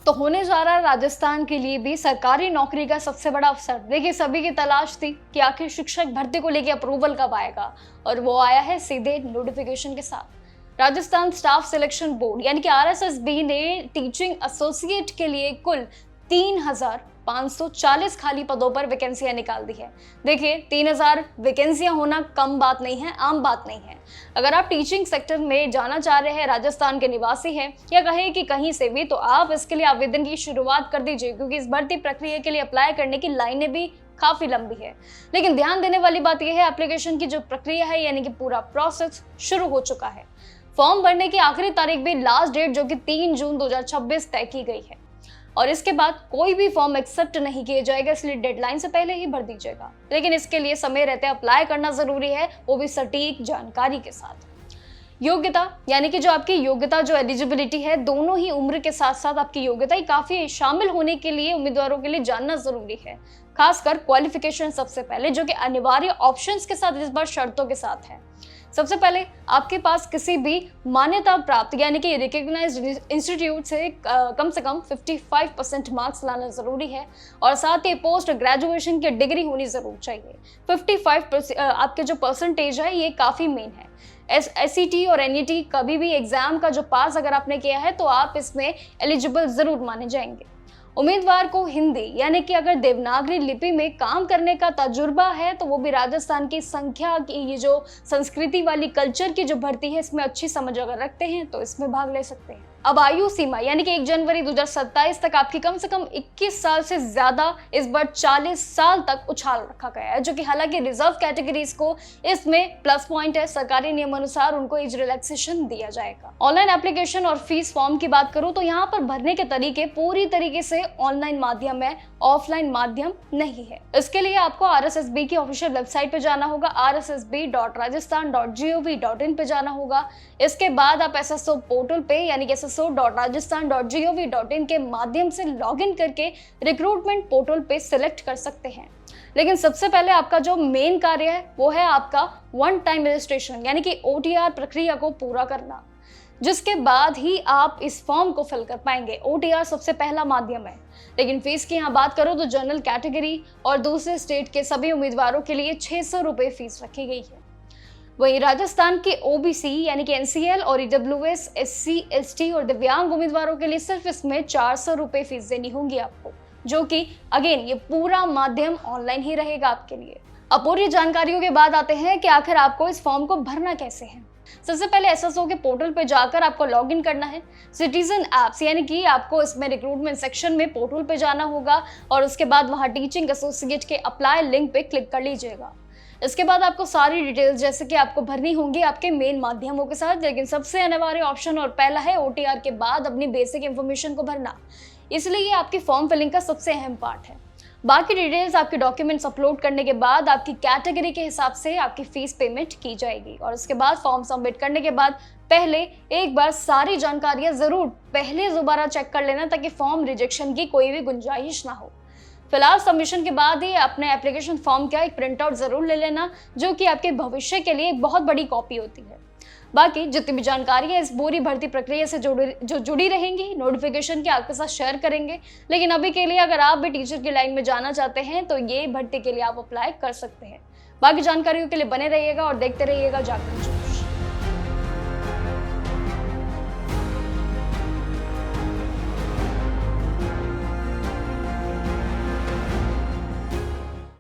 तो होने जा रहा है राजस्थान के लिए भी सरकारी नौकरी का सबसे बड़ा अवसर। देखिए, सभी की तलाश थी कि आखिर शिक्षक भर्ती को लेकर अप्रूवल कब आएगा, और वो आया है सीधे नोटिफिकेशन के साथ। राजस्थान स्टाफ सिलेक्शन बोर्ड यानी कि RSSB ने टीचिंग एसोसिएट के लिए कुल 3,540 खाली पदों पर वैकेंसियां निकाल दी है। देखिए, 3,000 वैकेंसियां होना कम बात नहीं है, आम बात नहीं है। अगर आप टीचिंग सेक्टर में जाना चाह रहे हैं, राजस्थान के निवासी हैं या कहें कि कहीं से भी, तो आप इसके लिए आवेदन की शुरुआत कर दीजिए, क्योंकि इस भर्ती प्रक्रिया के लिए अप्लाई करने की लाइनें भी काफी लंबी है। लेकिन ध्यान देने वाली बात यह है, एप्लीकेशन की जो प्रक्रिया है यानी कि पूरा प्रोसेस शुरू हो चुका है। फॉर्म भरने की आखिरी तारीख भी लास्ट डेट जो कि 3 जून 2026 तय की गई है, और इसके बाद कोई भी फॉर्म एक्सेप्ट नहीं किया जाएगा, इसलिए डेडलाइन से पहले ही भर दीजिएगा। लेकिन इसके लिए समय रहते अप्लाई करना जरूरी है, वो भी सटीक जानकारी के साथ। योग्यता यानी कि जो आपकी योग्यता, जो एलिजिबिलिटी है, दोनों ही उम्र के साथ साथ आपकी योग्यता ही काफी शामिल होने के लिए उम्मीदवारों के लिए जानना जरूरी है। खासकर क्वालिफिकेशन सबसे पहले, जो कि अनिवार्य ऑप्शंस के साथ इस बार शर्तों के साथ है। सबसे पहले आपके पास किसी भी मान्यता प्राप्त यानी कि रिकॉग्नाइज्ड इंस्टीट्यूट से कम 55% मार्क्स लाना जरूरी है, और साथ ही पोस्ट ग्रेजुएशन की डिग्री होनी जरूर चाहिए। 55% आपके जो परसेंटेज है ये काफी मेन है। SET और NET कभी भी एग्जाम का जो पास अगर आपने किया है तो आप इसमें एलिजिबल जरूर माने जाएंगे। उम्मीदवार को हिंदी यानी कि अगर देवनागरी लिपि में काम करने का तजुर्बा है, तो वो भी राजस्थान की संख्या की ये जो संस्कृति वाली कल्चर की जो भर्ती है इसमें अच्छी समझ अगर रखते हैं तो इसमें भाग ले सकते हैं। अब आयु सीमा यानी कि 1 जनवरी 2027 तक आपकी कम से कम 21 साल से ज्यादा, इस बार 40 साल तक उछाल रखा गया है, जो कि हालांकि रिजर्व कैटेगरीज को इसमें प्लस पॉइंट है। सरकारी नियम अनुसार उनको एज रिलैक्सेशन दिया जाएगा। ऑनलाइन एप्लीकेशन और फीस फॉर्म की बात करूं तो यहाँ पर भरने के तरीके पूरी तरीके से ऑनलाइन माध्यम है, ऑफलाइन माध्यम नहीं है। इसके लिए आपको RSSB की ऑफिशियल वेबसाइट पे जाना होगा, rssb.rajasthan.gov.in पे जाना होगा। इसके बाद आप SSO पोर्टल पे यानी कि sso.rajasthan.gov.in के माध्यम से लॉगिन करके रिक्रूटमेंट पोर्टल पे सिलेक्ट कर सकते हैं। लेकिन सबसे पहले आपका जो मेन कार्य है वो है आपका वन टाइम रजिस्ट्रेशन यानी कि OTR प्रक्रिया को पूरा करना, जिसके बाद ही आप इस फॉर्म को फिल कर पाएंगे। OTR सबसे पहला माध्यम है। लेकिन फीस की यहाँ बात करो तो जनरल कैटेगरी और दूसरे स्टेट के सभी उम्मीदवारों के लिए 600 रुपए फीस रखी गई है। वहीं राजस्थान के OBC यानी कि NCL और EWS, SC, ST और दिव्यांग उम्मीदवारों के लिए सिर्फ इसमें 400 रुपए फीस देनी होगी आपको, जो कि अगेन ये पूरा माध्यम ऑनलाइन ही रहेगा आपके लिए। अब पूरी जानकारियों के बाद आते हैं कि आखिर आपको इस फॉर्म को भरना कैसे है। सबसे पहले SSO के पोर्टल पे जाकर आपको लॉगिन करना है। सिटीजन एप्स यानी कि आपको इसमें रिक्रूटमेंट सेक्शन में पोर्टल पे जाना होगा, और उसके बाद वहां टीचिंग एसोसिएट के अप्लाई लिंक पे क्लिक कर लीजिएगा। इसके बाद आपको सारी डिटेल्स जैसे कि आपको भरनी होंगी आपके मेन माध्यमों के साथ, लेकिन सबसे अनिवार्य ऑप्शन और पहला है OTR के बाद अपनी बेसिक इंफॉर्मेशन को भरना, इसलिए ये आपकी फॉर्म फिलिंग का सबसे अहम पार्ट है। बाकी डिटेल्स आपके डॉक्यूमेंट्स अपलोड करने के बाद आपकी कैटेगरी के हिसाब से आपकी फीस पेमेंट की जाएगी, और उसके बाद फॉर्म सबमिट करने के बाद पहले एक बार सारी जानकारियां जरूर पहले दोबारा चेक कर लेना, ताकि फॉर्म रिजेक्शन की कोई भी गुंजाइश ना हो। फिलहाल सबमिशन के बाद ही अपने एप्लीकेशन फॉर्म का एक प्रिंट आउट जरूर ले लेना, जो कि आपके भविष्य के लिए एक बहुत बड़ी कॉपी होती है। बाकी जितनी भी जानकारी है इस पूरी भर्ती प्रक्रिया से जुड़ी रहेंगी, नोटिफिकेशन के आपके साथ शेयर करेंगे। लेकिन अभी के लिए अगर आप भी टीचर की लाइन में जाना चाहते हैं तो ये भर्ती के लिए आप अप्लाई कर सकते हैं। बाकी जानकारियों के लिए बने रहिएगा और देखते रहिएगा जागरण।